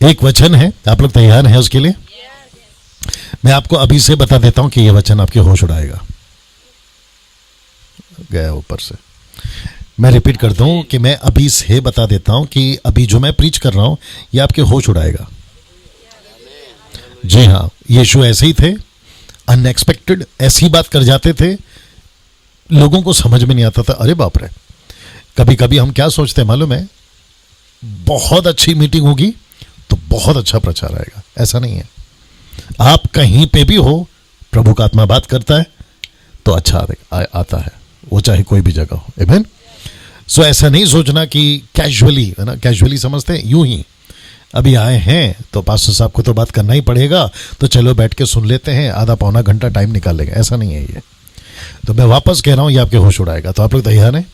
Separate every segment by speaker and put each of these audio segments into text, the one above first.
Speaker 1: एक वचन है, आप लोग तैयार हैं उसके लिए? मैं आपको अभी से बता देता हूं कि यह वचन आपके होश उड़ाएगा। गया ऊपर से। मैं रिपीट करता हूं कि मैं अभी से बता देता हूं कि अभी जो मैं प्रीच कर रहा हूं ये आपके होश उड़ाएगा। जी हाँ, यीशु ऐसे ही थे, अनएक्सपेक्टेड ऐसी बात कर जाते थे, लोगों को समझ में नहीं आता था। अरे बाप रे, कभी कभी हम क्या सोचते हैं मालूम है, बहुत अच्छी मीटिंग होगी तो बहुत अच्छा प्रचार आएगा। ऐसा नहीं है। आप कहीं पे भी हो, प्रभु का आत्मा बात करता है तो अच्छा आता है, वो चाहे कोई भी जगह हो। आमीन। सो ऐसा नहीं सोचना कि कैजुअली, है ना, कैजुअली समझते हैं यूं ही अभी आए हैं तो पास्टर साहब को तो बात करना ही पड़ेगा, तो चलो बैठ के सुन लेते हैं, आधा पौना घंटा टाइम निकाल लेंगे। ऐसा नहीं है ये। तो मैं वापस कह रहा हूं, ये आपके होश उड़ाएगा। तो आप लोग तैयार हैं?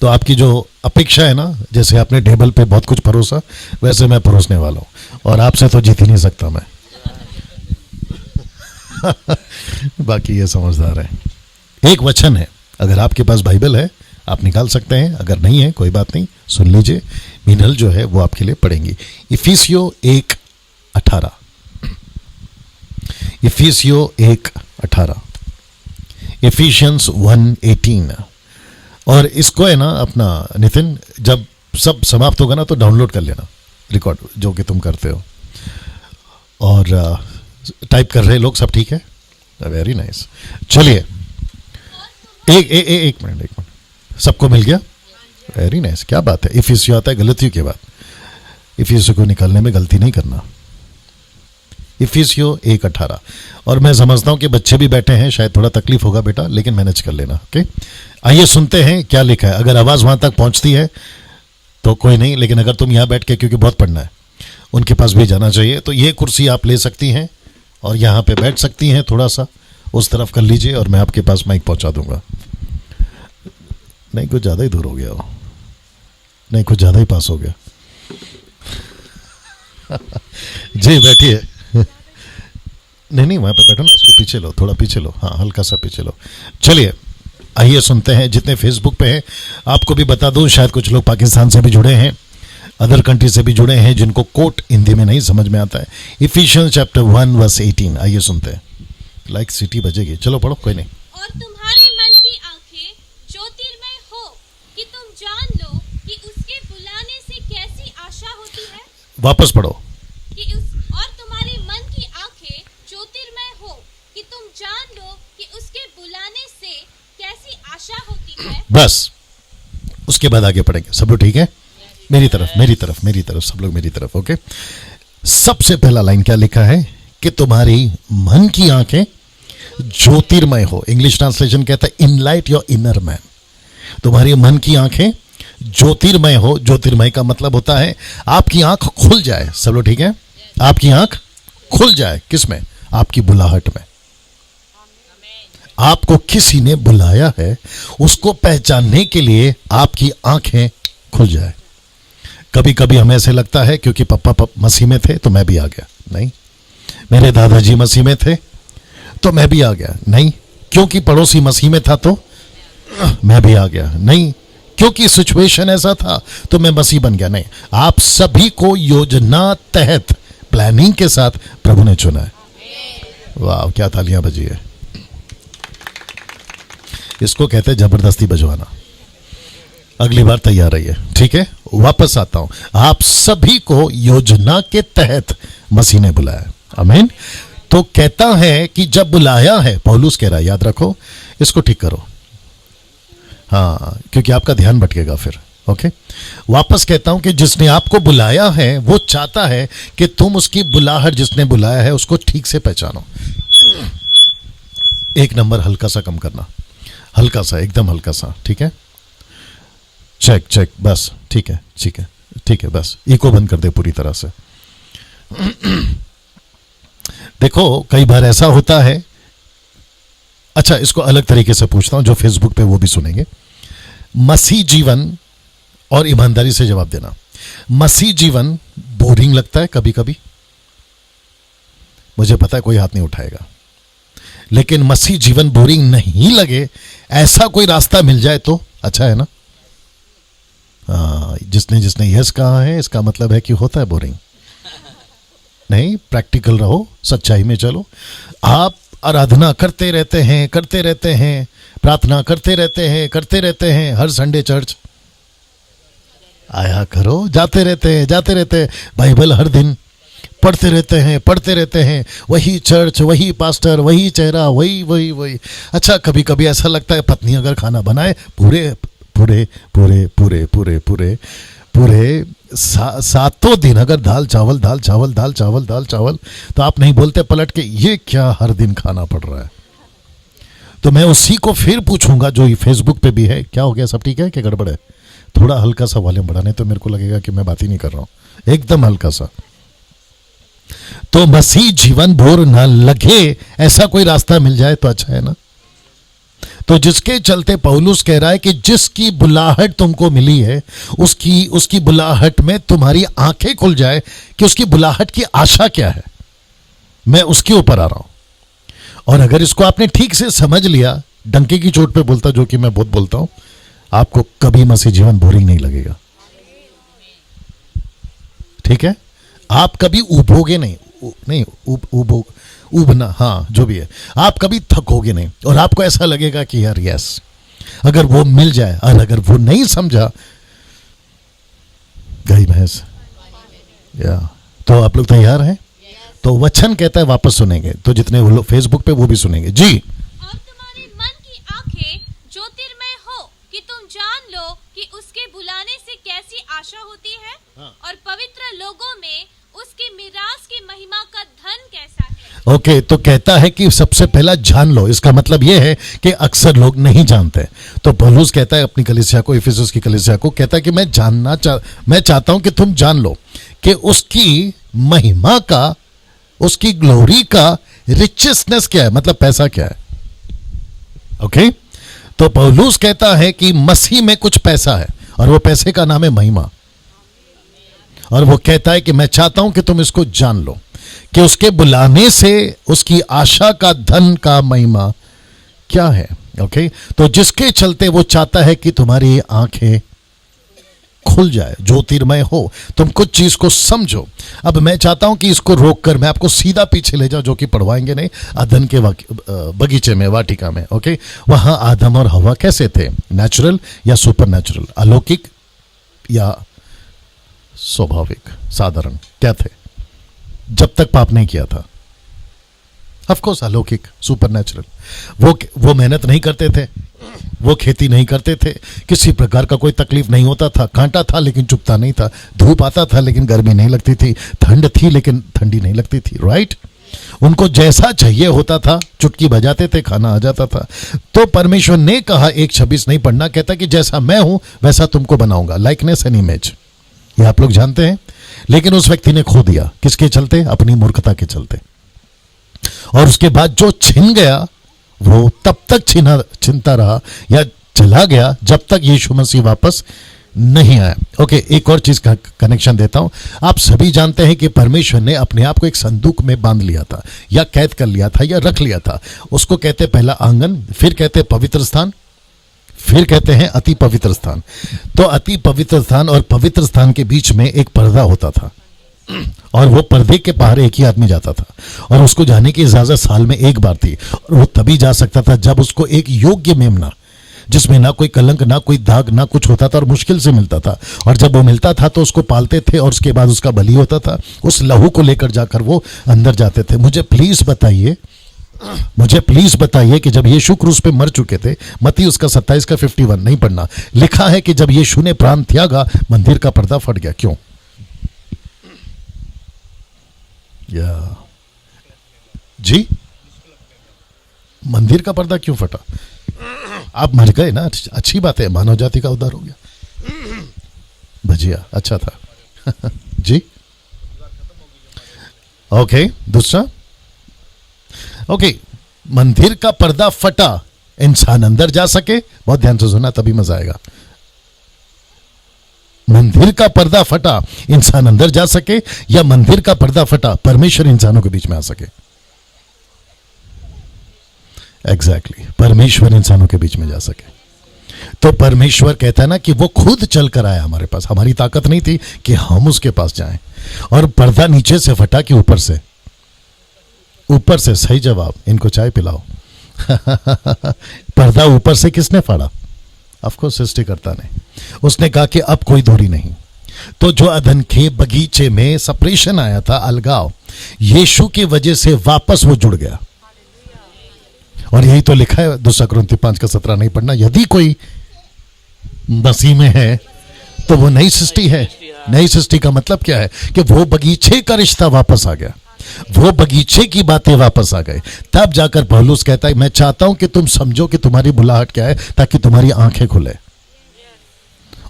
Speaker 1: तो आपकी जो अपेक्षा है ना, जैसे आपने टेबल पे बहुत कुछ परोसा, वैसे मैं परोसने वाला हूं, और आपसे तो जीत ही नहीं सकता मैं। बाकी ये समझदार है। एक वचन है, अगर आपके पास बाइबल है आप निकाल सकते हैं, अगर नहीं है कोई बात नहीं, सुन लीजिए। मीनल जो है वो आपके लिए पढ़ेंगी। इफिसियो 1:18, इफिसियो 1:18, इफिशियंस 1:18। और इसको है ना अपना नितिन, जब सब समाप्त होगा ना तो डाउनलोड कर लेना रिकॉर्ड, जो कि तुम करते हो। और टाइप कर रहे लोग सब ठीक है? Very nice. चलिए एक मिनट, सबको मिल गया? वेरी नाइस, क्या बात है। इफिसियो आता है गलतियों के बाद, इफिसियो को निकालने में गलती नहीं करना। इफिसियो 1:18। और मैं समझता हूं कि बच्चे भी बैठे हैं, शायद थोड़ा तकलीफ होगा बेटा, लेकिन मैनेज कर लेना। ओके, आइए सुनते हैं क्या लिखा है। अगर आवाज वहां तक पहुंचती है तो कोई नहीं, लेकिन अगर तुम यहां बैठ के, क्योंकि बहुत पढ़ना है, उनके पास भी जाना चाहिए, तो ये कुर्सी आप ले सकती हैं और यहां पे बैठ सकती हैं। थोड़ा सा उस तरफ कर लीजिए और मैं आपके पास माइक पहुंचा दूंगा। नहीं, कुछ ज्यादा ही दूर हो गया हो, नहीं कुछ ज्यादा ही पास हो गया। जी बैठिए। नहीं, वहां पे बैठो ना, उसको पीछे लो, थोड़ा पीछे लो, हाँ हल्का सा पीछे लो। चलिए आइए सुनते हैं। जितने फेसबुक पे हैं, आपको भी बता दूं, शायद कुछ लोग पाकिस्तान से भी जुड़े हैं, अदर कंट्री से भी जुड़े हैं, जिनको कोट हिंदी में नहीं समझ में आता है। इफिशियंस चैप्टर 1:18, आइए सुनते हैं। लाइक सिटी बजेगी, चलो पढ़ो, कोई नहीं।
Speaker 2: और तुम्हारे मन की आंखें ज्योतिर्मय हो कि तुम जान लो कि उसके बुलाने से कैसी आशा होती है।
Speaker 1: वापस पढ़ो।
Speaker 2: और तुम्हारे मन की आंखें ज्योतिर्मय हो कि तुम जान लो कि उसके बुलाने से कैसी आशा होती है।
Speaker 1: बस, उसके बाद आगे पढ़ेंगे। सब लोग ठीक है? मेरी तरफ, मेरी तरफ, मेरी तरफ, सब लोग मेरी तरफ। ओके, सबसे पहला लाइन क्या लिखा है कि तुम्हारी मन की आंखें ज्योतिर्मय हो। इंग्लिश ट्रांसलेशन कहता है इनलाइट योर इनर मैन। तुम्हारी मन की आंखें ज्योतिर्मय हो। ज्योतिर्मय का मतलब होता है आपकी आंख खुल जाए। सब लोग ठीक है? आपकी आंख खुल जाए। किसमें? आपकी बुलाहट में। आपको किसी ने बुलाया है, उसको पहचानने के लिए आपकी आंखें खुल जाए। कभी कभी हमें ऐसे लगता है क्योंकि पापा मसीह में थे तो मैं भी आ गया। नहीं, मेरे दादाजी मसीह में थे तो मैं भी आ गया। नहीं, क्योंकि पड़ोसी मसीह में था तो मैं भी आ गया। नहीं, क्योंकि सिचुएशन ऐसा था तो मैं मसीह बन गया। नहीं, आप सभी को योजना तहत, प्लानिंग के साथ प्रभु ने चुना है। वाह, क्या तालियां बजी है। इसको कहते हैं जबरदस्ती बजवाना। अगली बार तैयार रहिए, ठीक है? वापस आता हूं। आप सभी को योजना के तहत मसीह ने बुलाया। आमीन। तो कहता है कि जब बुलाया है, पौलुस कह रहा है, याद रखो, इसको ठीक करो, हाँ, क्योंकि आपका ध्यान भटकेगा फिर। ओके, वापस कहता हूं कि जिसने आपको बुलाया है वो चाहता है कि तुम उसकी बुलाहट, जिसने बुलाया है उसको ठीक से पहचानो। एक नंबर हल्का सा कम करना, हल्का सा, एकदम हल्का सा, ठीक है? चेक चेक, बस, ठीक है, ठीक है, ठीक है, बस इको बंद कर दे पूरी तरह से। देखो, कई बार ऐसा होता है। अच्छा, इसको अलग तरीके से पूछता हूं, जो फेसबुक पे वो भी सुनेंगे। मसीह जीवन, और ईमानदारी से जवाब देना, मसीह जीवन बोरिंग लगता है कभी कभी? मुझे पता है कोई हाथ नहीं उठाएगा, लेकिन मसीह जीवन बोरिंग नहीं लगे ऐसा कोई रास्ता मिल जाए तो अच्छा है ना? जिसने जिसने यस कहा है, इसका मतलब है कि होता है बोरिंग। नहीं, प्रैक्टिकल रहो, सच्चाई में चलो। आप आराधना करते रहते हैं, प्रार्थना करते रहते हैं, हर संडे चर्च आया करो, जाते रहते हैं, बाइबल हर दिन पढ़ते रहते हैं, वही चर्च, वही पास्टर, वही चेहरा, वही। अच्छा, कभी कभी ऐसा लगता है पत्नी अगर खाना बनाए पूरे सातों दिन अगर दाल चावल, तो आप नहीं बोलते पलट के ये क्या हर दिन खाना पड़ रहा है? तो मैं उसी को फिर पूछूंगा जो फेसबुक पे भी है, क्या हो गया, सब ठीक है, क्या गड़बड़ है? थोड़ा हल्का सा वॉल्यूम बढ़ाने तो मेरे को लगेगा कि मैं बात ही नहीं कर रहा हूं, एकदम हल्का सा। तो मसीह जीवन बोर ना लगे ऐसा कोई रास्ता मिल जाए तो अच्छा है ना। तो जिसके चलते पौलुस कह रहा है कि जिसकी बुलाहट तुमको मिली है उसकी बुलाहट में तुम्हारी आंखें खुल जाए कि उसकी बुलाहट की आशा क्या है। मैं उसके ऊपर आ रहा हूं। और अगर इसको आपने ठीक से समझ लिया, डंके की चोट पे बोलता, जो कि मैं बहुत बोलता हूं, आपको कभी मसीह जीवन बोरिंग नहीं लगेगा। ठीक है, आप कभी उबोगे नहीं, उबना, हाँ जो भी है, आप कभी थकोगे नहीं और आपको ऐसा लगेगा कि यार यस, अगर वो मिल जाए, और अगर वो नहीं समझा, गई भैंस। या तो आप लोग तैयार हैं? तो वचन कहता है वापस सुनेंगे, तो जितने वो लोग फेसबुक पे वो भी सुनेंगे जी।
Speaker 2: और तुम्हारे मन की आंखें ज्योतिर्मय हो कि तुम जान लो कि उसके बुलाने से कैसी आशा होती है, और पवित्र लोगों में उसकी मिरास की महिमा का धन कैसा है।
Speaker 1: ओके, तो कहता है कि सबसे पहला जान लो। इसका मतलब यह है कि अक्सर लोग नहीं जानते। तो पौलुस कहता है अपनी कलीसिया को, इफिसुस की कलीसिया को, कहता है कि मैं चाहता हूं कि तुम जान लो कि उसकी महिमा का, उसकी ग्लोरी का रिचेसनेस क्या है, मतलब पैसा क्या है। ओके, तो पौलुस कहता है कि मसीह में कुछ पैसा है और वो पैसे का नाम है महिमा। और वो कहता है कि मैं चाहता हूं कि तुम इसको जान लो कि उसके बुलाने से उसकी आशा का धन का महिमा क्या है। ओके, तो जिसके चलते वो चाहता है कि तुम्हारी आंखें खुल जाए, ज्योतिर्मय हो, तुम कुछ चीज को समझो। अब मैं चाहता हूं कि इसको रोककर मैं आपको सीधा पीछे ले जाऊं, जो कि पढ़वाएंगे नहीं, अदन के बगीचे में, वाटिका में। ओके, वहां आदम और हवा कैसे थे, नेचुरल या सुपर नेचुरल, अलौकिक या स्वाभाविक, साधारण, क्या थे जब तक पाप नहीं किया था? ऑफ कोर्स अलौकिक, सुपर नेचुरल। वो मेहनत नहीं करते थे, वो खेती नहीं करते थे, किसी प्रकार का कोई तकलीफ नहीं होता था, कांटा था लेकिन चुभता नहीं था, धूप आता था लेकिन गर्मी नहीं लगती थी, ठंड थी लेकिन ठंडी नहीं लगती थी, राइट। उनको जैसा चाहिए होता था, चुटकी बजाते थे, खाना आ जाता था। तो परमेश्वर ने कहा, 1:26 नहीं पढ़ना, कहता कि जैसा मैं हूं वैसा तुमको बनाऊंगा, लाइकनेस एंड इमेज, ये आप लोग जानते हैं। लेकिन उस व्यक्ति ने खो दिया, किसके चलते? अपनी मूर्खता के चलते। और उसके बाद जो छिन गया वो तब तक छिनता रहा या चला गया जब तक यीशु मसीह वापस नहीं आया। ओके, एक और चीज का कनेक्शन देता हूं। आप सभी जानते हैं कि परमेश्वर ने अपने आप को एक संदूक में बांध लिया था, या कैद कर लिया था, या रख लिया था। उसको कहते पहला आंगन, फिर कहते पवित्र स्थान, फिर कहते हैं अति पवित्र स्थान। तो अति पवित्र स्थान और पवित्र स्थान के बीच में एक पर्दा होता था, और वो पर्दे के बाहर एक ही आदमी जाता था, और उसको जाने की इजाजत साल में एक बार थी। और वो तभी जा सकता था जब उसको एक योग्य मेमना, जिसमें ना कोई कलंक, ना कोई दाग, ना कुछ होता था, और मुश्किल से मिलता था। और जब वो मिलता था तो उसको पालते थे, और उसके बाद उसका बलि होता था। उस लहू को लेकर जाकर वो अंदर जाते थे। मुझे प्लीज बताइए कि जब यीशु क्रूस पे मर चुके थे, मत्ती उसका 27 का 51 नहीं पढ़ना, लिखा है कि जब यीशु ने प्राण त्यागा, मंदिर का पर्दा फट गया। क्यों? या जी, मंदिर का पर्दा क्यों फटा? आप मर गए ना, अच्छी बात है, मानव जाति का उद्धार हो गया। भजिया अच्छा था। जी ओके, दूसरा, ओके, मंदिर का पर्दा फटा, इंसान अंदर जा सके, बहुत ध्यान से सुना तभी मजा आएगा। मंदिर का पर्दा फटा, इंसान अंदर जा सके, या मंदिर का पर्दा फटा, परमेश्वर इंसानों के बीच में आ सके। एग्जैक्टली, परमेश्वर इंसानों के बीच में जा सके। तो परमेश्वर कहता है ना कि वो खुद चल कर आया हमारे पास, हमारी ताकत नहीं थी कि हम उसके पास जाएं। और पर्दा नीचे से फटा कि ऊपर से? ऊपर से। सही जवाब। इनको चाय पिलाओ। पर्दा ऊपर से किसने फाड़ा? ऑफकोर्स सृष्टिकर्ता ने। उसने कहा कि अब कोई दूरी नहीं। तो जो अदन के बगीचे में सेपरेशन आया था, अलगाव, यीशु की वजह से वापस वो जुड़ गया। और यही तो लिखा है 2 कुरिन्थी 5:17, नहीं पढ़ना? यदि कोई मसीह में है तो वो नई सृष्टि है। नई सृष्टि का मतलब क्या है? कि वो बगीचे का रिश्ता वापस आ गया, वो बगीचे की बातें वापस आ गए। तब जाकर पौलुस कहता है, मैं चाहता हूं कि तुम समझो कि तुम्हारी बुलाहट क्या है, ताकि तुम्हारी आंखें खुले।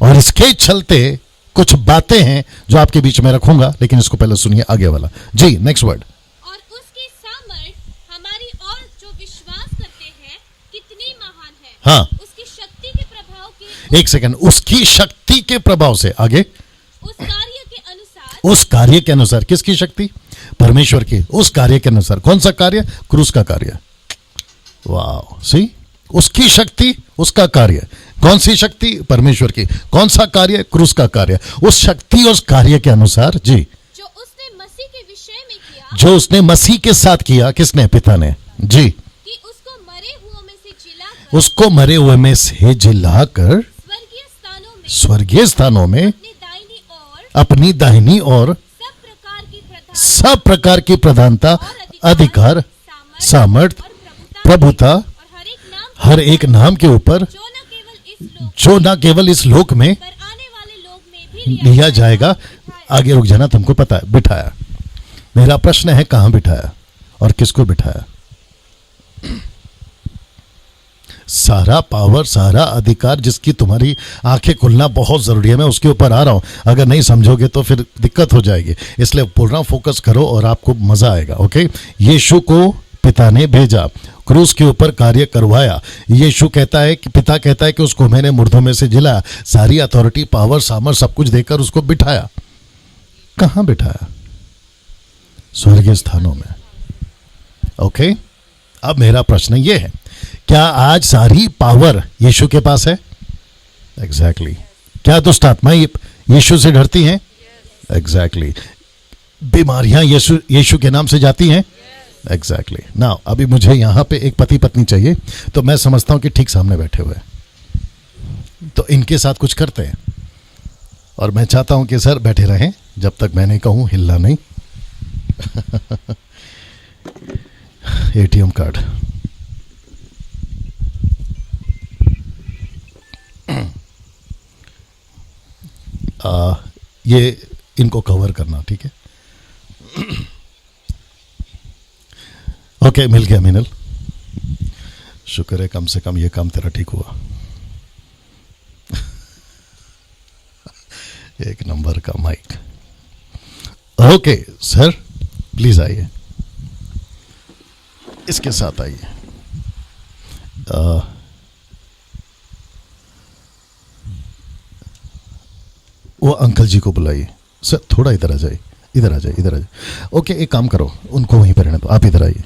Speaker 1: और इसके चलते कुछ बातें हैं जो आपके बीच में रखूंगा, लेकिन इसको पहले सुनिए आगे वाला। जी, नेक्स्ट वर्ड।
Speaker 2: और उसकी सामर्थ हमारी और जो विश्वास करते हैं कितनी महान है।
Speaker 1: हाँ,
Speaker 2: उसकी शक्ति के प्रभाव के,
Speaker 1: एक सेकंड, उसकी शक्ति के प्रभाव से, आगे,
Speaker 2: उस कार्य के अनुसार।
Speaker 1: उस कार्य के अनुसार। किसकी शक्ति? परमेश्वर की। उस कार्य के अनुसार। कौन सा कार्य? क्रूस का कार्य। वाह, सी, उसकी शक्ति, उसका कार्य। कौन सी शक्ति? परमेश्वर की। कौन सा कार्य? क्रूस का कार्य। उस शक्ति और उस कार्य के अनुसार, जी,
Speaker 2: जो उसने मसीह के विषय में किया,
Speaker 1: जो उसने मसीह के साथ किया। किसने? पिता ने। जी,
Speaker 2: कि उसको मरे हुओं में से जिलाकर,
Speaker 1: उसको मरे हुए में से जिलाकर
Speaker 2: स्वर्गीय स्थानों में
Speaker 1: अपनी
Speaker 2: दाहिनी ओर
Speaker 1: ओर
Speaker 2: सब प्रकार की प्रधानता
Speaker 1: सब प्रकार की प्रधानता, अधिकार, सामर्थ,
Speaker 2: और
Speaker 1: प्रभुता,
Speaker 2: और
Speaker 1: हर एक नाम के ऊपर, जो न केवल इस लोक में
Speaker 2: पर आने वाले लोग में भी
Speaker 1: लिया जाएगा। आगे रुक जाना, तुमको पता है। बिठाया। मेरा प्रश्न है, कहां बिठाया और किसको बिठाया? सारा पावर, सारा अधिकार, जिसकी तुम्हारी आंखें खुलना बहुत जरूरी है, मैं उसके ऊपर आ रहा हूं। अगर नहीं समझोगे तो फिर दिक्कत हो जाएगी, इसलिए बोल रहा हूं, फोकस करो और आपको मजा आएगा। ओके, यीशु को पिता ने भेजा, क्रूस के ऊपर कार्य करवाया। यीशु कहता है कि पिता कहता है कि उसको मैंने मुर्दों में से जिलाया, सारी अथॉरिटी, पावर, सामर सब कुछ देकर उसको बिठाया। कहां बिठाया? स्वर्गीय स्थानों में। ओके, अब मेरा प्रश्न ये है, क्या आज सारी पावर यीशु के पास है? एग्जैक्टली। क्या दुष्ट आत्माएं यीशु से डरती हैं? एग्जैक्टली। बीमारियां यीशु के नाम से जाती हैं? एग्जैक्टली। नाउ अभी मुझे यहां पे एक पति पत्नी चाहिए, तो मैं समझता हूं कि ठीक सामने बैठे हुए, तो इनके साथ कुछ करते हैं। और मैं चाहता हूं कि सर बैठे रहें जब तक मैं नहीं कहूं, हिलना नहीं। एटीएम कार्ड, ये इनको कवर करना, ठीक है? ओके, मिल गया मिनल, शुक्र है, कम से कम ये काम तेरा ठीक हुआ। एक नंबर का माइक। ओके सर, प्लीज आइए, इसके साथ आइए। वो अंकल जी को बुलाइए। सर थोड़ा इधर आ जाइए, इधर आ जाइए, इधर आ जाइए। ओके, एक काम करो, उनको वहीं पर रहने दो, आप इधर आइए।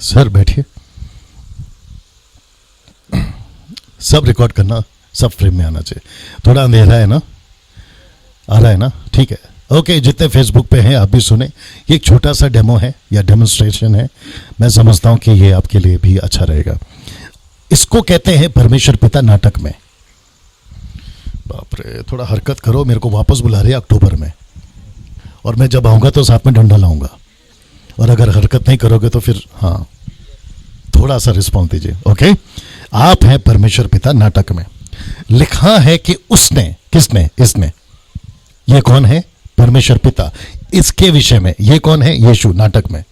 Speaker 1: सर बैठिए। सब रिकॉर्ड करना, सब फ्रेम में आना चाहिए। थोड़ा अंधेरा है ना, आ रहा है ना? ठीक है। ओके, जितने फेसबुक पे हैं आप भी सुने। ये एक छोटा सा डेमो है या डेमोन्स्ट्रेशन है, मैं समझता हूं कि ये आपके लिए भी अच्छा रहेगा। इसको कहते हैं परमेश्वर पिता नाटक में। बाप रे, थोड़ा हरकत करो, मेरे को वापस बुला रहे हैं अक्टूबर में, और मैं जब आऊंगा तो साथ में डंडा लाऊंगा, और अगर हरकत नहीं करोगे तो फिर हाँ, थोड़ा सा रिस्पॉन्स दीजिए। ओके, आप हैं परमेश्वर पिता नाटक में। लिखा है कि उसने, किसने? इसने। ये कौन है? परमेश्वर पिता। इसके विषय में ये कौन है? यीशु नाटक में।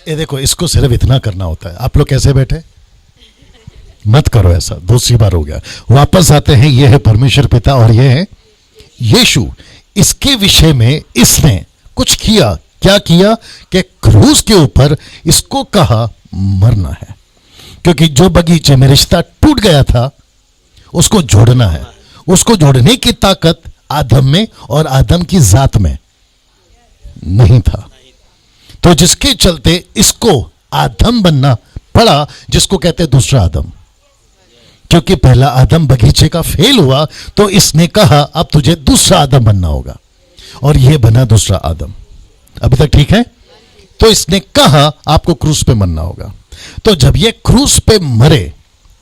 Speaker 1: ये देखो, इसको सिर्फ इतना करना होता है। आप लोग कैसे बैठे? मत करो ऐसा, दूसरी बार हो गया। वापस आते हैं, ये है परमेश्वर पिता और ये है यीशु। इसके विषय में इसने कुछ किया। क्या किया? कि क्रूस के ऊपर इसको कहा मरना है, क्योंकि जो बगीचे में रिश्ता टूट गया था उसको जोड़ना है। उसको जोड़ने की ताकत आदम में और आदम की जात में नहीं था, तो जिसके चलते इसको आदम बनना पड़ा, जिसको कहते हैं दूसरा आदम। क्योंकि पहला आदम बगीचे का फेल हुआ, तो इसने कहा अब तुझे दूसरा आदम बनना होगा, और यह बना दूसरा आदम। अभी तक ठीक है? तो इसने कहा आपको क्रूस पे मरना होगा। तो जब ये क्रूस पे मरे,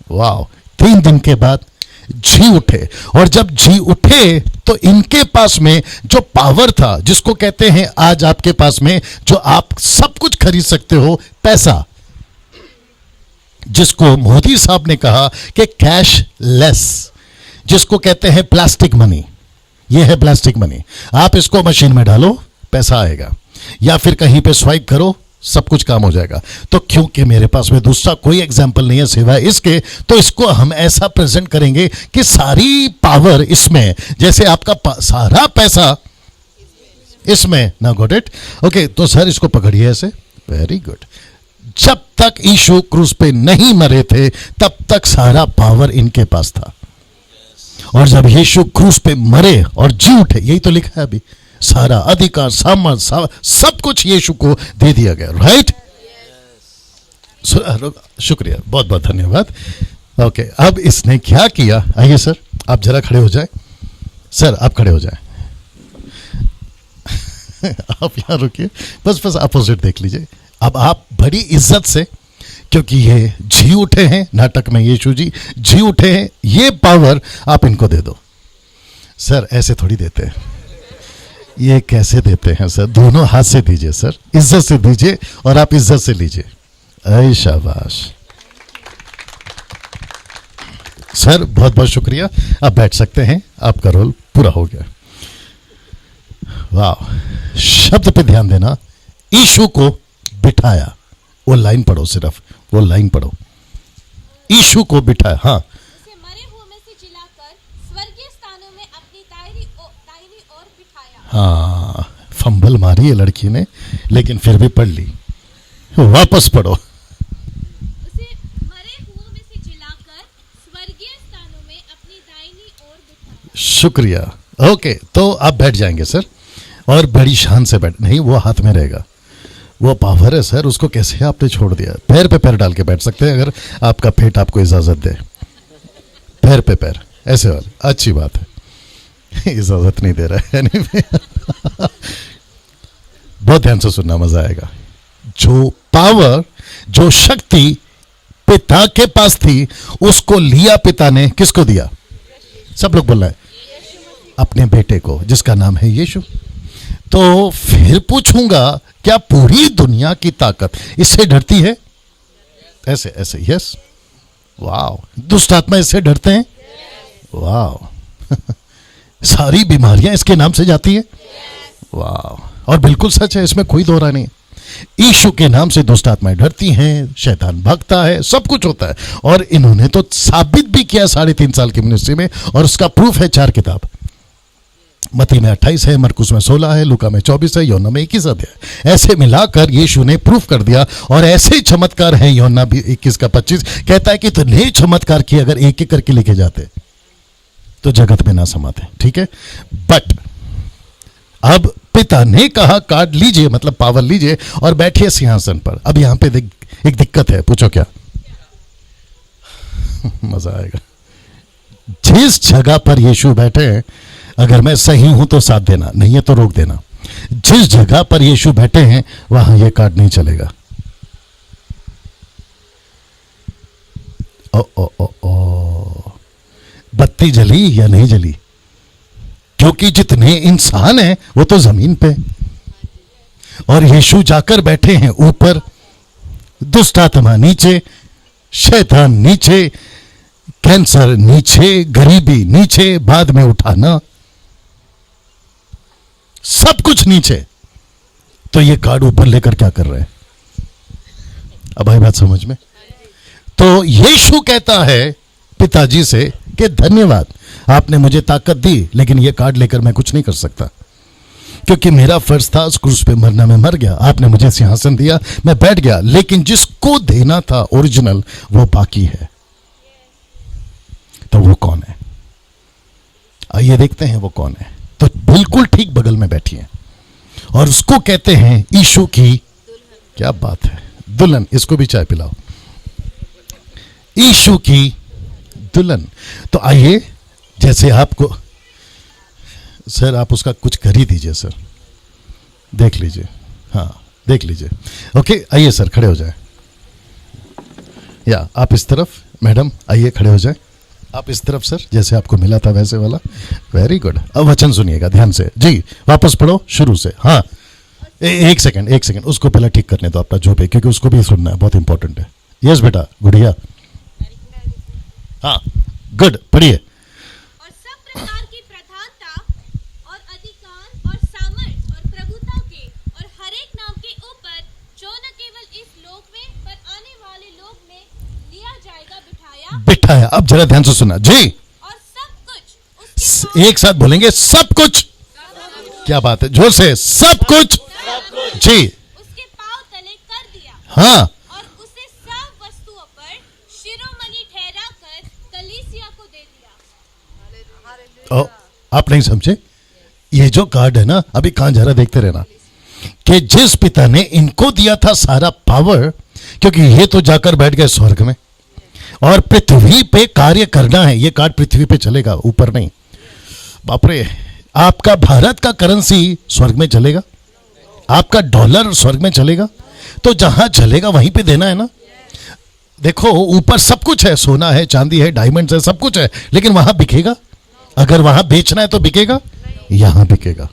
Speaker 1: वाह, 3 दिन के बाद जी उठे, और जब जी उठे तो इनके पास में जो पावर था, जिसको कहते हैं आज आपके पास में जो आप सब कुछ खरीद सकते हो, पैसा, जिसको मोदी साहब ने कहा कि कैश लेस, जिसको कहते हैं प्लास्टिक मनी, ये है प्लास्टिक मनी। आप इसको मशीन में डालो, पैसा आएगा, या फिर कहीं पे स्वाइप करो, सब कुछ काम हो जाएगा। तो क्योंकि मेरे पास में दूसरा कोई एग्जाम्पल नहीं है सिवाय इसके, तो इसको हम ऐसा प्रेजेंट करेंगे कि सारी पावर इसमें, जैसे आपका सारा पैसा इसमें ना। Got it? ओके, तो सर इसको पकड़िए ऐसे, वेरी गुड। जब तक यीशु क्रूस पे नहीं मरे थे तब तक सारा पावर इनके पास था, और जब यीशु क्रूस पे मरे और जी उठे, यही तो लिखा है अभी, सारा अधिकार, सामर्थ, सब कुछ यीशु को दे दिया गया। राइट? शुक्रिया, बहुत बहुत धन्यवाद। ओके, अब इसने क्या किया? आइए सर, आप जरा खड़े हो जाए। सर आप खड़े हो जाए। आप यहां रुकिए, बस अपोजिट देख लीजिए। अब आप बड़ी इज्जत से, क्योंकि ये जी उठे हैं, नाटक में यीशु जी जी उठे हैं, ये पावर आप इनको दे दो। सर ऐसे थोड़ी देते हैं, ये कैसे देते हैं सर? दोनों हाथ से दीजिए सर, इज्जत से दीजिए, और आप इज्जत से लीजिए। अरे शाबाश सर, बहुत बहुत शुक्रिया। आप बैठ सकते हैं, आपका रोल पूरा हो गया। वाह, शब्द पे ध्यान देना, यीशु को बिठाया। वो लाइन पढ़ो, सिर्फ वो लाइन पढ़ो, यीशु को बिठाया। हाँ,
Speaker 2: उसे मरे हुओं में से जिलाकर स्वर्गीय स्थानों में अपनी दाहिनी ओर बिठाया।
Speaker 1: हाँ, फंबल मारी है लड़की ने, लेकिन फिर भी पढ़ ली। वापस पढ़ो।
Speaker 2: उसे मरे हुओं में से जिलाकर स्वर्गीय स्थानों में अपनी दाहिनी ओर बिठाया।
Speaker 1: शुक्रिया। ओके, तो आप बैठ जाएंगे सर, और बड़ी शान से बैठ, नहीं वो हाथ में रहेगा, वो पावर है सर, उसको कैसे आपने छोड़ दिया? पैर पे पैर डाल के बैठ सकते हैं अगर आपका पेट आपको इजाजत दे। पैर पे पैर ऐसे वाले, अच्छी बात है। इजाजत नहीं दे रहा है। बहुत ध्यान से सुनना, मजा आएगा। जो पावर, जो शक्ति पिता के पास थी, उसको लिया पिता ने, किसको दिया? सब लोग बोल रहे हैं, अपने बेटे को, जिसका नाम है यीशु। तो फिर पूछूंगा, क्या पूरी दुनिया की ताकत इससे डरती है? ऐसे ऐसे, यस, वाह। दुष्ट आत्मा इससे डरते हैं? वाह। सारी बीमारियां इसके नाम से जाती है? वाह। और बिल्कुल सच है, इसमें कोई दो राय नहीं। यीशु के नाम से दुष्ट आत्माएं डरती हैं, शैतान भागता है, सब कुछ होता है। और इन्होंने तो साबित भी किया 3.5 साल की मिनिस्ट्री में, और उसका प्रूफ है 4 किताब। मत्ती में 28 है, मरकुस में 16 है, लूका में 24 है, योना में 21 अध्याय। ऐसे मिलाकर यीशु ने प्रूफ कर दिया। और ऐसे चमत्कार हैं, योना भी 21 का 25 कहता है कि इतने चमत्कार किए, अगर एक एक करके लिखे जाते तो जगत में ना समाते। ठीक है, बट अब पिता ने कहा कार्ड लीजिए, मतलब पावर लीजिए और बैठिए सिंहासन पर। अब यहां पे एक दिक्कत है, पूछो क्या? मजा आएगा। जिस जगह पर यीशु बैठे हैं, अगर मैं सही हूं तो साथ देना, नहीं है तो रोक देना। जिस जगह पर यीशु बैठे हैं वहां यह कार्ड नहीं चलेगा। ओ ओ ओ ओ, बत्ती जली या नहीं जली? क्योंकि जितने इंसान हैं वो तो जमीन पे, और यीशु जाकर बैठे हैं ऊपर। दुष्ट आत्मा नीचे, शैतान नीचे, कैंसर नीचे, गरीबी नीचे, बाद में उठाना, सब कुछ नीचे। तो ये कार्ड ऊपर लेकर क्या कर रहे हैं? अब आई बात समझ में? तो यीशु कहता है पिताजी से कि धन्यवाद, आपने मुझे ताकत दी, लेकिन ये कार्ड लेकर मैं कुछ नहीं कर सकता, क्योंकि मेरा फर्ज था उस क्रूस पे मरना, मैं मर गया। आपने मुझे सिंहासन दिया, मैं बैठ गया, लेकिन जिसको देना था ओरिजिनल, वो बाकी है। तो वो कौन है? आइए देखते हैं वो कौन है। तो बिल्कुल ठीक बगल में बैठी है, और उसको कहते हैं यीशु की, क्या बात है, दुल्हन। इसको भी चाय पिलाओ। यीशु की दुल्हन। तो आइए, जैसे आपको सर आप उसका कुछ कर ही दीजिए सर, देख लीजिए, हाँ देख लीजिए। ओके आइए सर, खड़े हो जाए, या आप इस तरफ, मैडम आइए खड़े हो जाए, आप इस तरफ सर, जैसे आपको मिला था वैसे वाला। Very good. अब वचन सुनिएगा ध्यान से जी, वापस पढ़ो शुरू से। हाँ एक सेकंड, उसको पहले ठीक करने दो अपना जो पे, क्योंकि उसको भी सुनना है, बहुत इंपॉर्टेंट है। यस बेटा, गुड़िया, हाँ गुड, पढ़िए।
Speaker 2: और सब प्रकार की प्रधानता और अधिकार और सामर्थ और प्रभुता के और हर एक नाम के ऊपर जो न केवल इस लोक में पर आने वाले लोक में लिया जाएगा
Speaker 1: बिठाया। अब जरा ध्यान से सुनना जी,
Speaker 2: और सब कुछ उसके
Speaker 1: एक साथ बोलेंगे, सब कुछ। क्या बात है, जोर से, सब कुछ जी,
Speaker 2: उसके पांव तले कर दिया।
Speaker 1: हाँ,
Speaker 2: और उसे सब वस्तुओं पर शिरोमणि ठहराकर कलीसिया को दे दिया।
Speaker 1: ओ, आप नहीं समझे, ये जो कार्ड है ना, अभी कहां जरा देखते रहना, कि जिस पिता ने इनको दिया था सारा पावर, क्योंकि ये तो जाकर बैठ गए स्वर्ग में और पृथ्वी पे कार्य करना है। ये कार्ड पृथ्वी पे चलेगा, ऊपर नहीं। बाप रे, आपका भारत का करेंसी स्वर्ग में चलेगा, आपका डॉलर स्वर्ग में चलेगा, तो जहां चलेगा वहीं पे देना है ना। देखो ऊपर सब कुछ है, सोना है, चांदी है, डायमंड्स है, सब कुछ है, लेकिन वहां बिकेगा? अगर वहां बेचना है तो बिकेगा, यहां बिकेगा।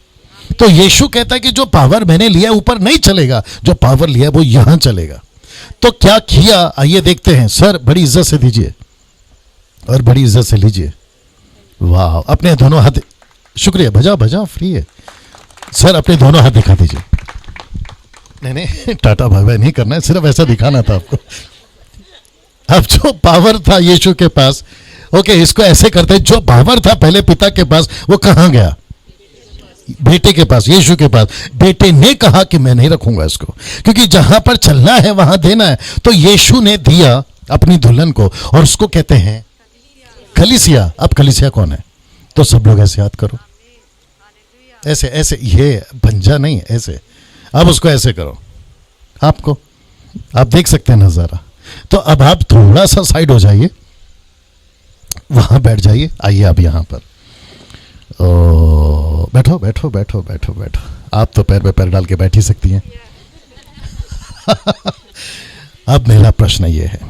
Speaker 1: तो यीशु कहता है कि जो पावर मैंने लिया ऊपर नहीं चलेगा, जो पावर लिया वो यहां चलेगा। तो क्या किया, आइए देखते हैं। सर बड़ी इज्जत से दीजिए और बड़ी इज्जत से लीजिए। वाह, अपने दोनों हाथ, शुक्रिया, भजा फ्री है सर, अपने दोनों हाथ दिखा दीजिए। नहीं टाटा बाय बाय नहीं करना है, सिर्फ ऐसा दिखाना था आपको। अब जो पावर था यीशु के पास, ओके इसको ऐसे करते, जो पावर था पहले पिता के पास, वो कहां गया? बेटे के पास, यीशु के पास। बेटे ने कहा कि मैं नहीं रखूंगा इसको, क्योंकि जहां पर चलना है वहां देना है। तो यीशु ने दिया अपनी दुल्हन को, और उसको कहते हैं कलीसिया। अब कलीसिया कौन है? तो सब लोग ऐसे याद करो, ऐसे ऐसे, ये पंजा नहीं, ऐसे। अब उसको ऐसे करो, आपको आप देख सकते हैं नजारा। तो अब आप थोड़ा सा साइड हो जाइए, वहां बैठ जाइए। आइए आप यहां पर, ओ बैठो बैठो बैठो बैठो बैठो। आप तो पैर पे पैर डाल के बैठ ही सकती हैं। अब मेरा प्रश्न ये है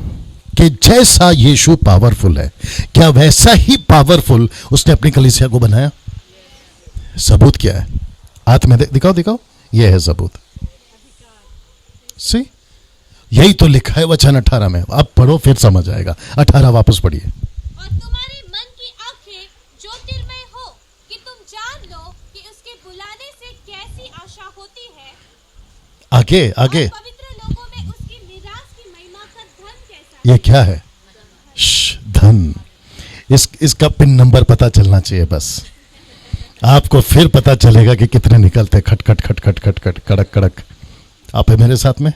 Speaker 1: कि जैसा यीशु पावरफुल है, क्या वैसा ही पावरफुल उसने अपनी कलीसिया को बनाया? सबूत क्या है? हाथ में दिखाओ दिखाओ, ये है सबूत। सी, यही तो लिखा है वचन 18 में। अब पढ़ो फिर समझ आएगा। 18 वापस पढ़िए।
Speaker 2: और तुम्हारे मन की आंखें ज्योतिर्मय हो कि तुम जान लो कि उसके बुलाने से कैसी आशा होती है।
Speaker 1: आगे आगे,
Speaker 2: और पवित्र लोगों में उसकी निराश की महिमा का धन कैसा।
Speaker 1: ये क्या है? धन। इसका पिन नंबर पता चलना चाहिए, बस आपको फिर पता चलेगा कि कितने निकलते। खट खट खट खट खट खट, कड़क कड़क। आप है मेरे साथ में?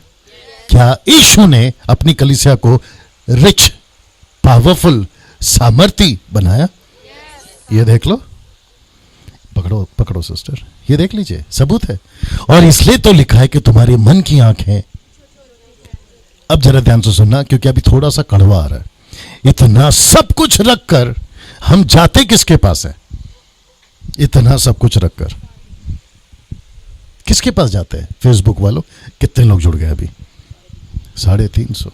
Speaker 1: क्या यीशु ने अपनी कलीसिया को रिच, पावरफुल, सामर्थी बनाया? ये देख लो, पकड़ो पकड़ो सिस्टर, ये देख लीजिए, सबूत है। और इसलिए तो लिखा है कि तुम्हारे मन की आंखें। अब जरा ध्यान से सुनना, क्योंकि अभी थोड़ा सा कड़वा आ रहा है। इतना सब कुछ रखकर हम जाते किसके पास है? इतना सब कुछ रखकर किसके पास जाते हैं? फेसबुक वालों। कितने लोग जुड़ गए अभी? 350।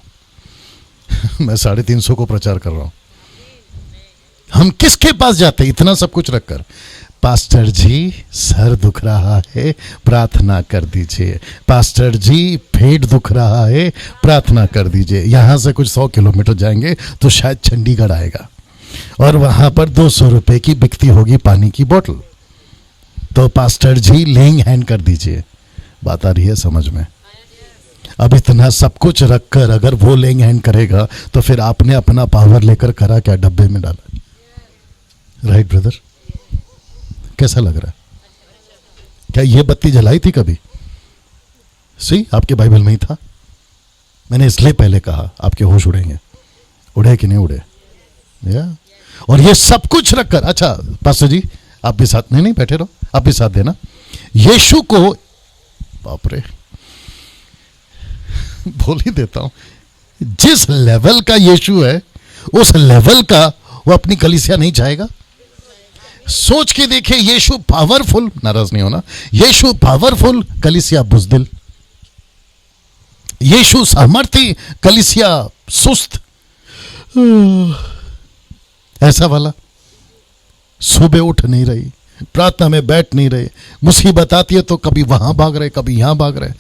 Speaker 1: मैं 350 को प्रचार कर रहा हूं। हम किसके पास जाते हैं इतना सब कुछ रखकर? पास्टर जी सर दुख रहा है, प्रार्थना कर दीजिए। पास्टर जी पेट दुख रहा है, प्रार्थना कर दीजिए। यहां से कुछ 100 किलोमीटर जाएंगे तो शायद चंडीगढ़ आएगा, और वहां पर 200 रुपए की बिकती होगी पानी की बोतल। तो पास्टर जी लेइंग हैंड कर दीजिए। बात आ रही है समझ में? अब इतना सब कुछ रखकर अगर वो लेइंग हैंड करेगा, तो फिर आपने अपना पावर लेकर करा क्या? डब्बे में डाला। राइट ब्रदर, कैसा लग रहा है? क्या ये बत्ती जलाई थी कभी? सी, आपके बाइबल में ही था। मैंने इसलिए पहले कहा आपके होश उड़ेंगे। उड़े कि नहीं उड़े? या और ये सब कुछ रखकर। अच्छा पास्टर जी आप भी साथ, नहीं बैठे रहो, आप भी साथ देना। यीशु को, बाप रे बोल ही देता हूं, जिस लेवल का यीशु है उस लेवल का वो अपनी कलीसिया नहीं चाहेगा? सोच के देखिए, यीशु पावरफुल, नाराज नहीं होना, यीशु पावरफुल, कलीसिया बुजदिल। यीशु सामर्थी, कलीसिया सुस्त। ऐसा वाला सुबह उठ नहीं रही, प्रार्थना में बैठ नहीं रहे, मुसीबत आती है तो कभी वहां भाग रहे, कभी यहां भाग रहे।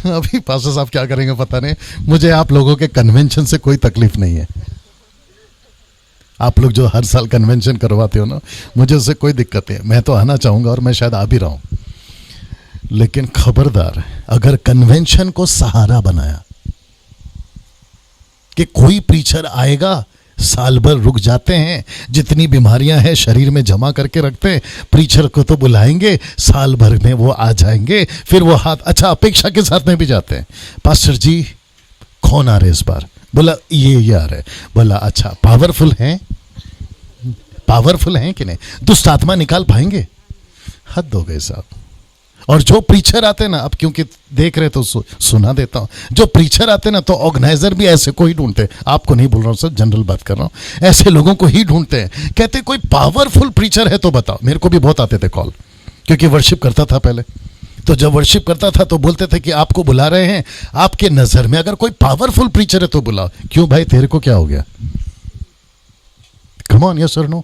Speaker 1: अभी पास्टर साहब क्या करेंगे पता नहीं। मुझे आप लोगों के कन्वेंशन से कोई तकलीफ नहीं है। आप लोग जो हर साल कन्वेंशन करवाते हो ना, मुझे उससे कोई दिक्कत है। मैं तो आना चाहूंगा और मैं शायद आ भी रहा हूं, लेकिन खबरदार, अगर कन्वेंशन को सहारा बनाया कि कोई प्रीचर आएगा, साल भर रुक जाते हैं, जितनी बीमारियां हैं शरीर में जमा करके रखते हैं, प्रीचर को तो बुलाएंगे, साल भर में वो आ जाएंगे, फिर वो हाथ, अच्छा अपेक्षा के साथ में भी जाते हैं, पास्टर जी कौन आ रहे इस बार? बोला ये आ रहे। बोला अच्छा पावरफुल हैं? पावरफुल हैं कि नहीं? दुष्ट आत्मा निकाल पाएंगे? हद हो गए साहब। और जो प्रीचर आते ना, अब क्योंकि देख रहे तो सुना देता हूं, जो प्रीचर आते ना तो ऑर्गेनाइजर भी ऐसे को ही ढूंढते हैं। आपको नहीं बोल रहा हूं सर, जनरल बात कर रहा हूं। ऐसे लोगों को ही ढूंढते हैं, कहते कोई पावरफुल प्रीचर है तो बताओ। मेरे को भी बहुत आते थे कॉल, क्योंकि वर्शिप करता था पहले। तो जब वर्शिप करता था तो बोलते थे कि आपको बुला रहे हैं, आपके नजर में अगर कोई पावरफुल प्रीचर है तो बुलाओ। क्यों भाई, तेरे को क्या हो गया? कम ऑन, यस और नो।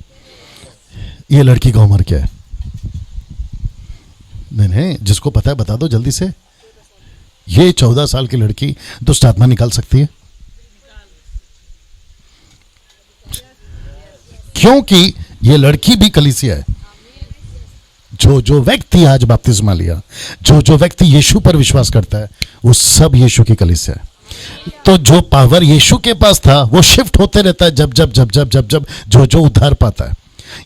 Speaker 1: ये लड़की का उम्र क्या है? नहीं, जिसको पता है बता दो जल्दी से। ये 14 साल की लड़की दुष्ट आत्मा निकाल सकती है? क्योंकि ये लड़की भी कलीसिया है। जो व्यक्ति आज बपतिस्मा लिया, जो व्यक्ति यीशु पर विश्वास करता है, वो सब यीशु की कलीसिया है। तो जो पावर यीशु के पास था वो शिफ्ट होते रहता है जब जब जब जब जब जब जो उधार पाता है।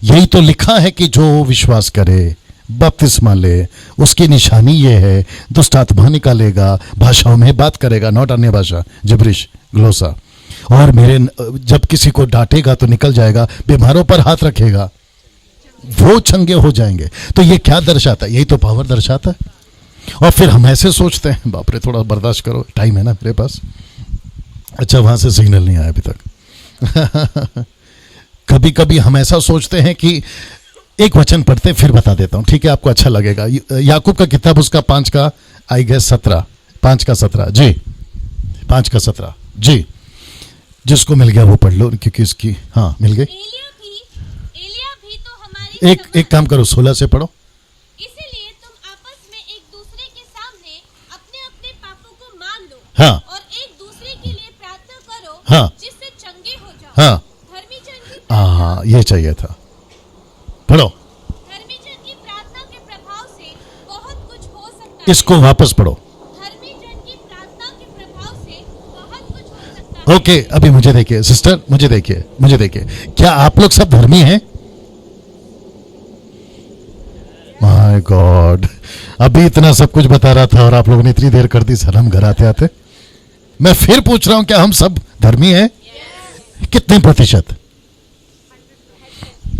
Speaker 1: यही तो लिखा है कि जो विश्वास करे, बपतिस्मा ले, उसकी निशानी ये है, दुष्ट आत्मा निकालेगा, भाषाओं में बात करेगा, नॉट अन्य भाषा, जिब्रिश, ग्लोसा, और मेरे जब किसी को डांटेगा तो निकल जाएगा, बीमारों पर हाथ रखेगा, वो चंगे हो जाएंगे। तो ये क्या दर्शाता है? यही तो पावर दर्शाता है। और फिर हम ऐसे सोचते हैं, बाप रे थोड़ा बर्दाश्त करो, टाइम है ना मेरे पास। अच्छा, वहां से सिग्नल नहीं आया अभी तक। कभी कभी हम ऐसा सोचते हैं कि एक वचन पढ़ते फिर बता देता हूं, ठीक है, आपको अच्छा लगेगा। याकूब का किताब, उसका 5 का आई गेस 17, 5 का 17 जी, 5 का 17 जी। जिसको मिल गया वो पढ़ लो, क्योंकि इसकी हाँ मिल गई।
Speaker 2: एलिया भी तो हमारी
Speaker 1: एक काम करो, 16 से पढ़ो।
Speaker 2: इसीलिए तुम आपस में एक दूसरे के सामने अपने अपने पापों को मान लो,
Speaker 1: हाँ,
Speaker 2: और एक दूसरे के लिए प्रार्थना करो,
Speaker 1: हाँ,
Speaker 2: जिससे चंगे हो जाओ।
Speaker 1: हाँ,
Speaker 2: धर्मी जन की
Speaker 1: हाँ, ये चाहिए था। पढ़ो।
Speaker 2: धर्मी जन की प्रार्थना के प्रभाव से बहुत कुछ हो सकता है।
Speaker 1: इसको वापस पढ़ो।
Speaker 2: धर्मी जन की प्रार्थना के प्रभाव से बहुत कुछ हो सकता है।
Speaker 1: ओके, अभी मुझे देखिए सिस्टर, मुझे देखिए, क्या आप लोग सब धर्मी हैं? माय गॉड, अभी इतना सब कुछ बता रहा था और आप लोगों ने इतनी देर कर दी सर, हम घर आते आते। मैं फिर पूछ रहा हूं, क्या हम सब धर्मी हैं? कितने प्रतिशत?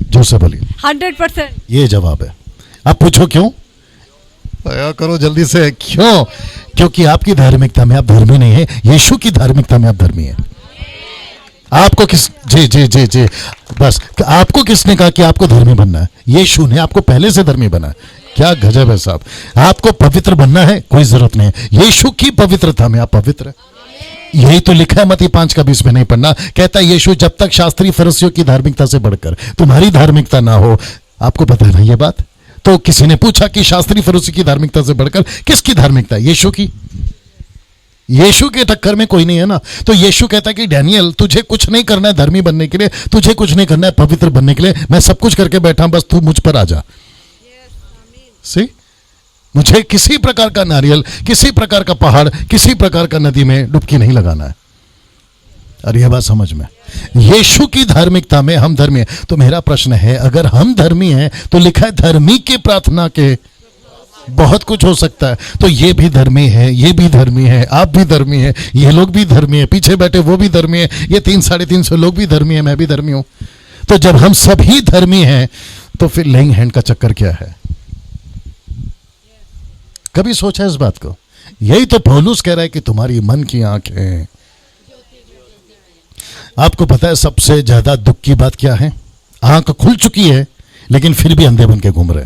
Speaker 1: जोर से बोलिए।
Speaker 3: 100%।
Speaker 1: ये जवाब है। अब पूछो क्यों? आया करो जल्दी से। क्यों? क्योंकि आपकी धार्मिकता में आप धर्मी नहीं है, यीशु की धार्मिकता में आप धर्मी है। आपको किस जी जी जी जी बस, आपको किसने कहा कि आपको धर्मी बनना है? यीशु ने आपको पहले से धर्मी बना है। क्या गजब है साहब। आपको पवित्र बनना है, कोई जरूरत नहीं है, यीशु की पवित्रता में आप पवित्र है। यही तो लिखा है मत्ती 5 का 20 में, नहीं पढ़ना। कहता है यीशु, जब तक शास्त्री फरीसियों की धार्मिकता से बढ़कर तुम्हारी धार्मिकता ना हो। आपको पता है ना ये बात? तो किसी ने पूछा कि शास्त्री फरीसी की धार्मिकता से बढ़कर किसकी धार्मिकता है? यीशु की। यीशु के टक्कर में कोई नहीं है ना। तो यीशु कहता है कि डैनियल, तुझे कुछ नहीं करना है धर्मी बनने के लिए, तुझे कुछ नहीं करना है पवित्र बनने के लिए, मैं सब कुछ करके बैठा हूं, बस तू मुझ पर आ जा। सी, मुझे किसी प्रकार का नारियल, किसी प्रकार का पहाड़, किसी प्रकार का नदी में डुबकी नहीं लगाना है। अरे यह बात समझ में, यीशु की धार्मिकता में हम धर्मी हैं। तो मेरा प्रश्न है, अगर हम धर्मी हैं तो लिखा है धर्मी के प्रार्थना के बहुत कुछ हो सकता है। तो ये भी धर्मी है, ये भी धर्मी है, आप भी धर्मी है, ये लोग भी धर्मी है, पीछे बैठे वो भी धर्मी है, ये 300-350 लोग भी धर्मी है, मैं भी धर्मी हूं। तो जब हम सभी धर्मी हैं तो फिर लेइंग हैंड का चक्कर क्या है? कभी सोचा इस बात को? यही तो पौलुस कह रहा है कि तुम्हारी मन की आंखें। आपको पता है सबसे ज्यादा दुख की बात क्या है? आंख खुल चुकी है लेकिन फिर भी अंधे बन के घूम रहे,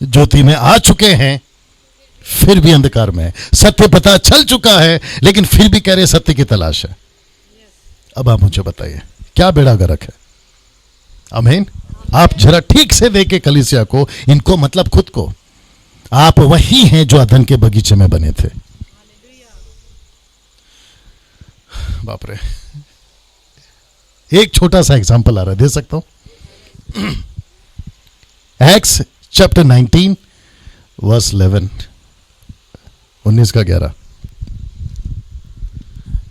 Speaker 1: ज्योति में आ चुके हैं फिर भी अंधकार में है, सत्य पता चल चुका है लेकिन फिर भी कह रहे सत्य की तलाश है। अब आप मुझे बताइए क्या बेड़ा गर्क है? आमीन। आप जरा ठीक से देखे कलीसिया को, इनको मतलब खुद को। आप वही हैं जो अदन के बगीचे में बने थे। बाप रे, एक छोटा सा एग्जांपल आ रहा है, दे सकता हूं? एक्स चैप्टर 19 वर्स 11, 19 का 11,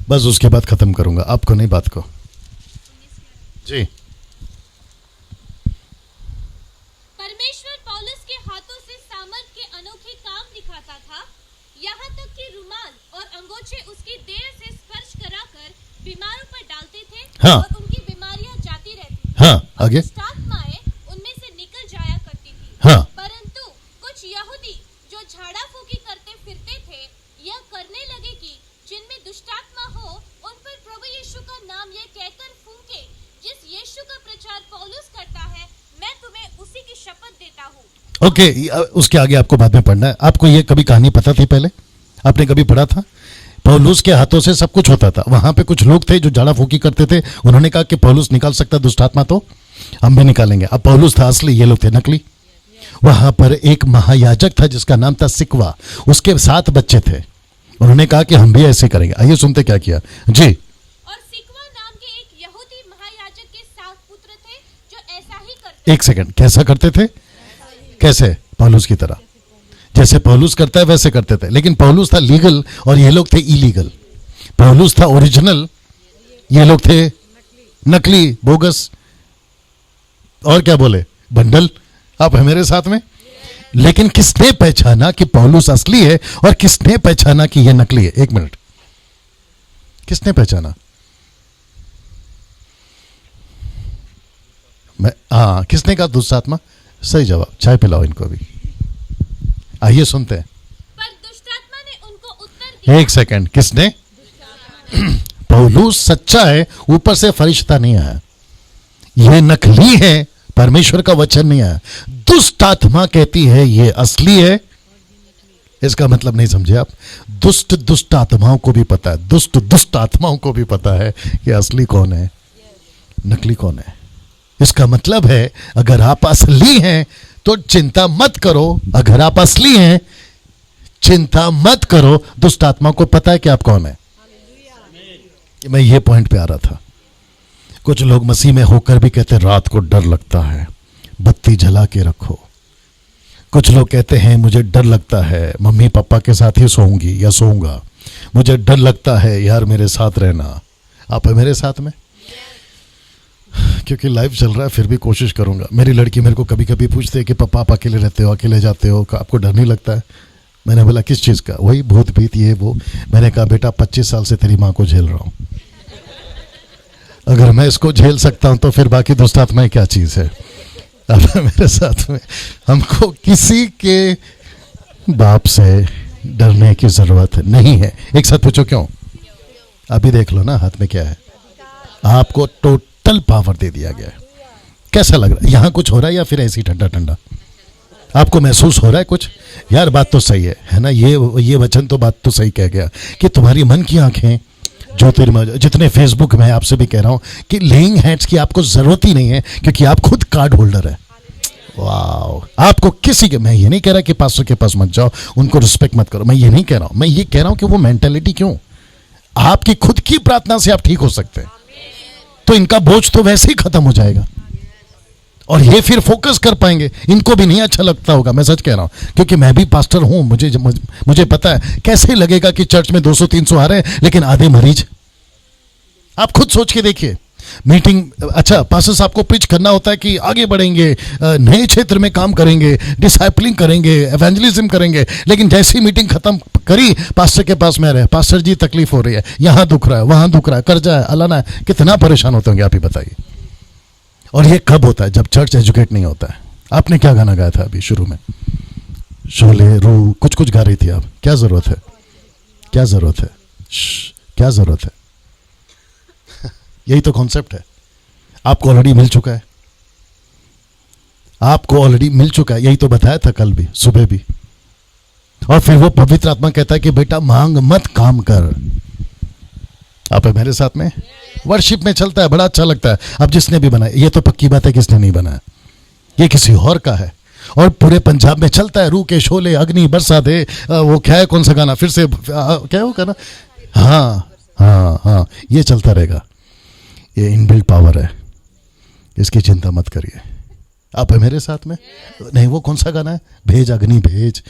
Speaker 1: बस उसके बाद खत्म करूंगा, आपको नहीं बात को जी।
Speaker 2: परमेश्वर पौलुस के हाथों से सामर्थ के अनोखे काम दिखाता था, यहाँ तक कि रुमाल और अंगोछे उसकी देह से स्पर्श कराकर बीमारों पर डालते थे।
Speaker 1: हाँ।
Speaker 2: और उनकी बीमारियां जाती रहती थी।
Speaker 1: हाँ, आगे।
Speaker 2: दुष्ट आत्माएं उनमें से निकल जाया करती थी।
Speaker 1: हाँ।
Speaker 2: परंतु कुछ यहूदी जो झाड़ा फूकी करते फिरते थे यह करने लगे कि जिनमें दुष्टात्मा हो उन पर प्रभु यीशु का नाम यह कहकर फूंके, जिस यीशु का प्रचार पौलुस करता है मैं तुम्हें उसी की शपथ देता हूँ।
Speaker 1: ओके, उसके आगे आपको बाद में पढ़ना है। आपको ये कभी कहानी पता थी पहले? आपने कभी पढ़ा था? पौलुस के हाथों से सब कुछ होता था। वहां पे कुछ लोग थे जो झाड़ा फूकी करते थे, उन्होंने कहा कि पौलुस निकाल सकता दुष्टात्मा तो हम भी निकालेंगे। अब पौलुस था असली, ये लोग थे नकली। वहां पर एक महायाजक था जिसका नाम था सिकवा, उसके 7 बच्चे थे। उन्होंने कहा कि हम भी ऐसे करेंगे। आइए सुनते क्या किया जी।
Speaker 2: और सिकवा नाम के एक यहूदी महायाजक के 7 पुत्र थे जो ऐसा ही करते।
Speaker 1: एक सेकंड, कैसा करते थे? कैसे? पौलुस की तरह, जैसे पौलुस करता है वैसे करते थे। लेकिन पौलुस था लीगल और ये लोग थे इलीगल। पौलुस था ओरिजिनल, ये लोग थे नकली, बोगस, और क्या बोले, बंडल। आप है मेरे साथ में? लेकिन किसने पहचाना कि पौलुस असली है और किसने पहचाना कि यह नकली है? एक मिनट, किसने पहचाना? किसने कहा दुष्टात्मा? सही जवाब, चाय पिलाओ इनको भी। आइए सुनते हैं।
Speaker 2: पर दुष्टात्मा ने उनको उत्तर दिया।
Speaker 1: एक सेकंड, किसने? पौलुस सच्चा है, ऊपर से फरिश्ता नहीं आया। ये नकली है, परमेश्वर का वचन नहीं आया। दुष्ट आत्मा कहती है ये असली है। इसका मतलब नहीं समझे आप? दुष्ट आत्माओं को भी पता है, दुष्ट आत्माओं को भी पता है कि असली कौन है, नकली कौन है। इसका मतलब है अगर आप असली हैं तो चिंता मत करो। अगर आप असली हैं चिंता मत करो, दुष्ट आत्मा को पता है कि आप कौन है। मैं ये पॉइंट पे आ रहा था। कुछ लोग मसीह में होकर भी कहते रात को डर लगता है, बत्ती जला के रखो। कुछ लोग कहते हैं मुझे डर लगता है मम्मी पापा के साथ ही सोऊंगी या सोऊंगा, मुझे डर लगता है यार मेरे साथ रहना। आप है मेरे साथ में? क्योंकि लाइफ चल रहा है फिर भी कोशिश करूंगा। मेरी लड़की मेरे को कभी कभी पूछते हैं कि पापा आप अकेले रहते हो, अकेले जाते हो, आपको डर नहीं लगता है? मैंने बोला किस चीज़ का? वही भूत भीत ये वो। मैंने कहा बेटा 25 साल से तेरी माँ को झेल रहा हूँ, अगर मैं इसको झेल सकता हूं तो फिर बाकी दुष्ट आत्माएं क्या चीज़ है। अब मेरे साथ में हमको किसी के बाप से डरने की जरूरत नहीं है। एक साथ पूछो क्यों? अभी देख लो ना हाथ में क्या है। आपको टोटल पावर दे दिया गया है। कैसा लग रहा है? यहां कुछ हो रहा है या फिर ऐसी ठंडा ठंडा? आपको महसूस हो रहा है कुछ? यार बात तो सही है ना? ये वचन तो बात तो सही कह गया कि तुम्हारी मन की आंखें ज्योतिर्मय। जितने फेसबुक में आपसे भी कह रहा हूं कि लेइंग हैंड्स की आपको जरूरत ही नहीं है क्योंकि आप खुद कार्ड होल्डर है। वाह! आपको किसी के, मैं ये नहीं कह रहा कि पास्टर के पास मत जाओ, उनको रिस्पेक्ट मत करो, मैं ये नहीं कह रहा हूं। मैं ये कह रहा हूं कि वो मेंटालिटी क्यों? आपकी खुद की प्रार्थना से आप ठीक हो सकते हैं, तो इनका बोझ तो वैसे ही खत्म हो जाएगा और ये फिर फोकस कर पाएंगे। इनको भी नहीं अच्छा लगता होगा, मैं सच कह रहा हूं क्योंकि मैं भी पास्टर हूं। मुझे पता है कैसे लगेगा कि चर्च में 200-300 आ रहे हैं लेकिन आधे मरीज। आप खुद सोच के देखिए। मीटिंग, अच्छा पास्टर साहब को पिच करना होता है कि आगे बढ़ेंगे, नए क्षेत्र में काम करेंगे, डिसाइपलिंग करेंगे, एवेंजलिज्म करेंगे, लेकिन जैसी मीटिंग खत्म करी पास्टर के पास में रहे, पास्टर जी तकलीफ हो रही है, यहां दुख रहा है, वहां दुख रहा है, कर्जा है, अलाना है। कितना परेशान होते होंगे आप ही बताइए। और ये कब होता है? जब चर्च एजुकेट नहीं होता है। आपने क्या गाना गाया था अभी शुरू में? शोले रू कुछ गा रही थी आप। क्या जरूरत है? क्या जरूरत है? क्या जरूरत है? यही तो कॉन्सेप्ट है। आपको ऑलरेडी मिल चुका है, आपको ऑलरेडी मिल चुका है, यही तो बताया था कल भी, सुबह भी। और फिर वो पवित्र आत्मा कहता है कि बेटा मांग मत, काम कर। आप है मेरे साथ में? वर्शिप में चलता है, बड़ा अच्छा लगता है। अब जिसने भी बनाया, ये तो पक्की बात है किसने नहीं बनाया, ये किसी और का है। और पूरे पंजाब में चलता है, रूह के शोले अग्नि बरसा दे, वो क्या है, कौन सा गाना फिर से, क्या वो गाना, हाँ हाँ हाँ, ये चलता रहेगा। ये इनबिल्ट पावर है, इसकी चिंता मत करिए। आप है मेरे साथ में? नहीं, वो कौन सा गाना है, भेज अग्नि भेज,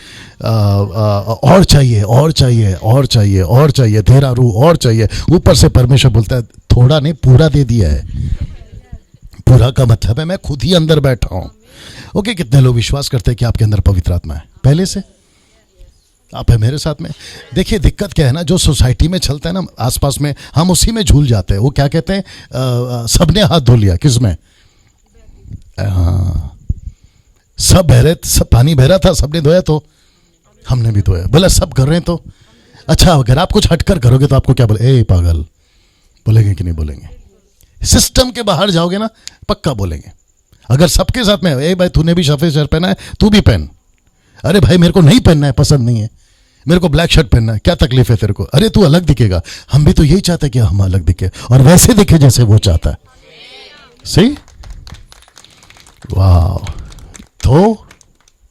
Speaker 1: और चाहिए और चाहिए और चाहिए और चाहिए, तेरा रूह और चाहिए। ऊपर से परमेश्वर बोलता है थोड़ा नहीं, पूरा दे दिया है। पूरा का मतलब है मैं खुद ही अंदर बैठा हूं। ओके, कितने लोग विश्वास करते हैं कि आपके अंदर पवित्र आत्मा है पहले से? आप है मेरे साथ में? देखिए दिक्कत क्या है ना, जो सोसाइटी में चलता है ना आसपास में, हम उसी में झूल जाते हैं। वो क्या कहते हैं, सबने हाथ धो लिया, किसमें? सब बह रहे, सब पानी बह रहा था, सबने धोया तो हमने भी धोया। बोला सब कर रहे हैं तो अच्छा, अगर आप कुछ हटकर करोगे तो आपको क्या बोले, ए पागल, बोलेंगे कि नहीं बोलेंगे? सिस्टम के बाहर जाओगे ना, पक्का बोलेंगे। अगर सबके साथ में, ए भाई तूने भी सफेद शर्ट पहना है, तू भी पहन। अरे भाई मेरे को नहीं पहनना है, पसंद नहीं है, मेरे को ब्लैक शर्ट पहनना है, क्या तकलीफ है तेरे को? अरे तू अलग दिखेगा। हम भी तो यही चाहते हैं कि हम अलग दिखे और वैसे दिखे जैसे वो चाहता है। सही? वाह। तो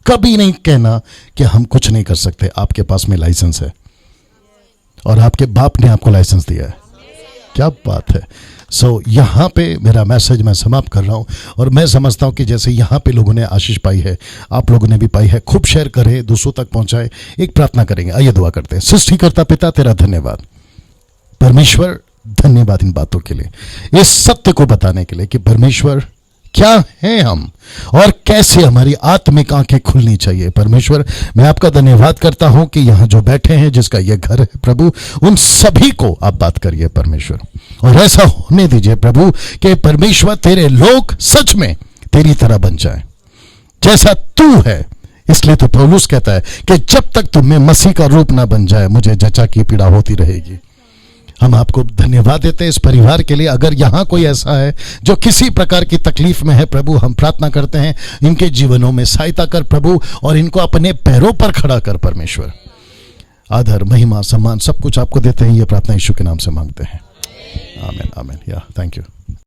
Speaker 1: कभी नहीं कहना कि हम कुछ नहीं कर सकते। आपके पास में लाइसेंस है और आपके बाप ने आपको लाइसेंस दिया है। क्या बात है। सो यहाँ पे मेरा मैसेज मैं समाप्त कर रहा हूँ और मैं समझता हूँ कि जैसे यहाँ पे लोगों ने आशीष पाई है, आप लोगों ने भी पाई है। खूब शेयर करें, दूसरों तक पहुँचाएं। एक प्रार्थना करेंगे, आइए दुआ करते हैं। सृष्टिकर्ता पिता तेरा धन्यवाद, परमेश्वर धन्यवाद इन बातों के लिए, इस सत्य को बताने के लिए कि परमेश्वर क्या है हम और कैसे हमारी आत्मिक आंखें खुलनी चाहिए। परमेश्वर मैं आपका धन्यवाद करता हूं कि यहां जो बैठे हैं, जिसका ये घर है प्रभु, उन सभी को आप बात करिए परमेश्वर, और ऐसा होने दीजिए प्रभु कि परमेश्वर तेरे लोग सच में तेरी तरह बन जाए जैसा तू है। इसलिए तो पौलुस कहता है कि जब तक तुम्हें मसीह का रूप ना बन जाए मुझे जचा की पीड़ा होती रहेगी। हम आपको धन्यवाद देते हैं इस परिवार के लिए। अगर यहां कोई ऐसा है जो किसी प्रकार की तकलीफ में है प्रभु, हम प्रार्थना करते हैं इनके जीवनों में सहायता कर प्रभु, और इनको अपने पैरों पर खड़ा कर परमेश्वर। आदर महिमा सम्मान सब कुछ आपको देते हैं। ये प्रार्थना यीशु के नाम से मांगते हैं, आमीन आमीन। या थैंक यू।